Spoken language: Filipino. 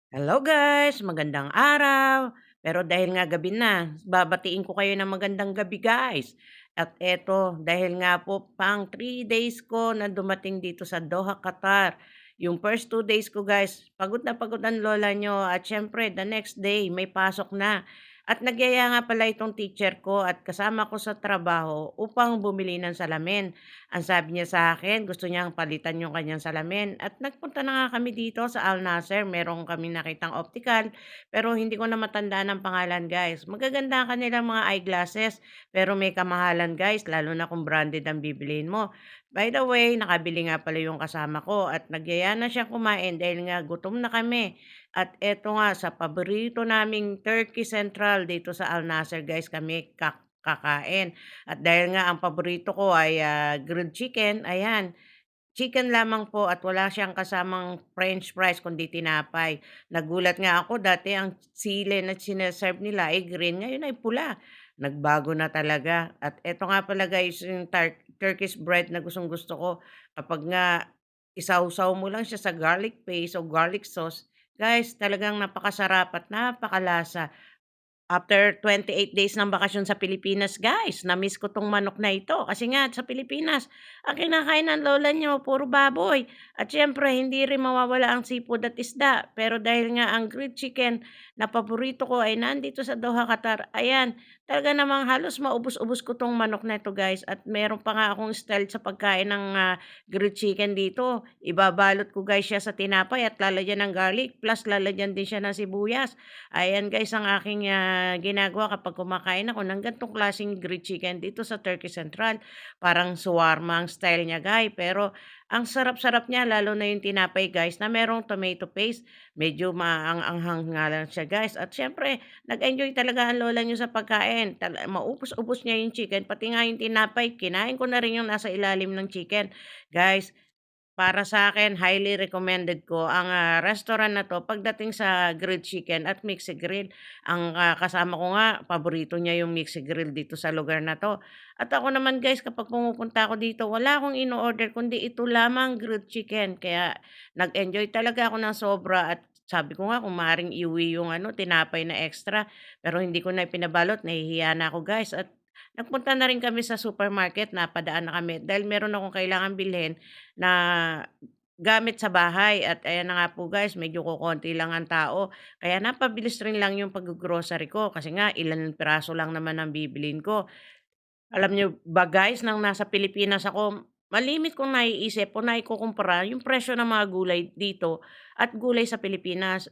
Hello guys, magandang araw. Pero dahil nga gabi na, babatiin ko kayo ng magandang gabi guys. At eto, dahil nga po pang 3 days ko na dumating dito sa Doha, Qatar. Yung first 2 days ko guys, pagod na ang lola nyo. At syempre, the next day, may pasok na. At nagyaya nga pala itong teacher ko at kasama ko sa trabaho upang bumili ng salamin. Ang sabi niya sa akin, gusto niyang palitan yung kanyang salamin at nagpunta na nga kami dito sa Al Nasser, meron kaming nakitang optical, pero hindi ko na matandaan ang pangalan guys. Magaganda ang kanilang mga eyeglasses, pero may kamahalan guys, lalo na kung branded ang bibilhin mo. By the way, nakabili nga pala yung kasama ko at nagyaya na siyang kumain dahil nga gutom na kami. At eto nga, sa paborito naming Turkey Central dito sa Al Nasser guys, kami kakain. At dahil nga ang paborito ko ay, grilled chicken, ayan, chicken lamang po at wala siyang kasamang french fries kundi tinapay. Nagulat nga ako dati ang sili na nila ay green, ngayon ay pula. Nagbago na talaga at eto nga pala guys yung Turkish bread na gustong-gusto ko kapag nga isawsaw mo lang siya sa garlic paste o garlic sauce, guys talagang napakasarap at napakalasa. After 28 days ng bakasyon sa Pilipinas, guys, na-miss ko 'tong manok na ito kasi nga sa Pilipinas ang kinakain ng lola niyo puro baboy at siyempre hindi rin mawawala ang seafood at isda. Pero dahil nga ang grilled chicken na paborito ko ay nandito sa Doha, Qatar, ayan, talaga namang halos maubos-ubos ko 'tong manok na ito, guys, at meron pa nga akong style sa pagkain ng, grilled chicken dito. Ibabalot ko, guys, siya sa tinapay at lalagyan ng garlic plus lalagyan din siya ng sibuyas. Ayan guys ang aking, ginagawa kapag kumakain ako ng ganitong klaseng grilled chicken dito sa Turkey Central. Parang shawarma ang style niya pero ang sarap-sarap niya lalo na yung tinapay guys na merong tomato paste. Medyo maanghang nga lang siya guys at siyempre nag-enjoy talaga ang lola niyo sa pagkain. Maubos-ubos niya yung chicken, pati nga yung tinapay kinain ko na rin yung nasa ilalim ng chicken. Guys, para sa akin highly recommended ko ang, restaurant na 'to pagdating sa grilled chicken at mixed grill. Ang, kasama ko nga paborito niya yung mixed grill dito sa lugar na 'to. At ako naman guys kapag pumupunta ako dito wala akong ino-order kundi ito lamang grilled chicken. Kaya nag-enjoy talaga ako ng sobra at sabi ko nga kung maaaring iuwi yung ano tinapay na extra, pero hindi ko na ipinabalot nahihiya na ako guys at nagpunta na rin kami sa supermarket, napadaan na kami dahil meron akong kailangang bilhin na gamit sa bahay at ayan na nga po guys, medyo kokonti lang ang tao. Kaya napabilis rin lang yung pag-grocery ko kasi nga ilan piraso lang naman ang bibilhin ko. Alam niyo ba guys, nang nasa Pilipinas ako, malimit kong naiisip o naikukumpara yung presyo ng mga gulay dito at gulay sa Pilipinas.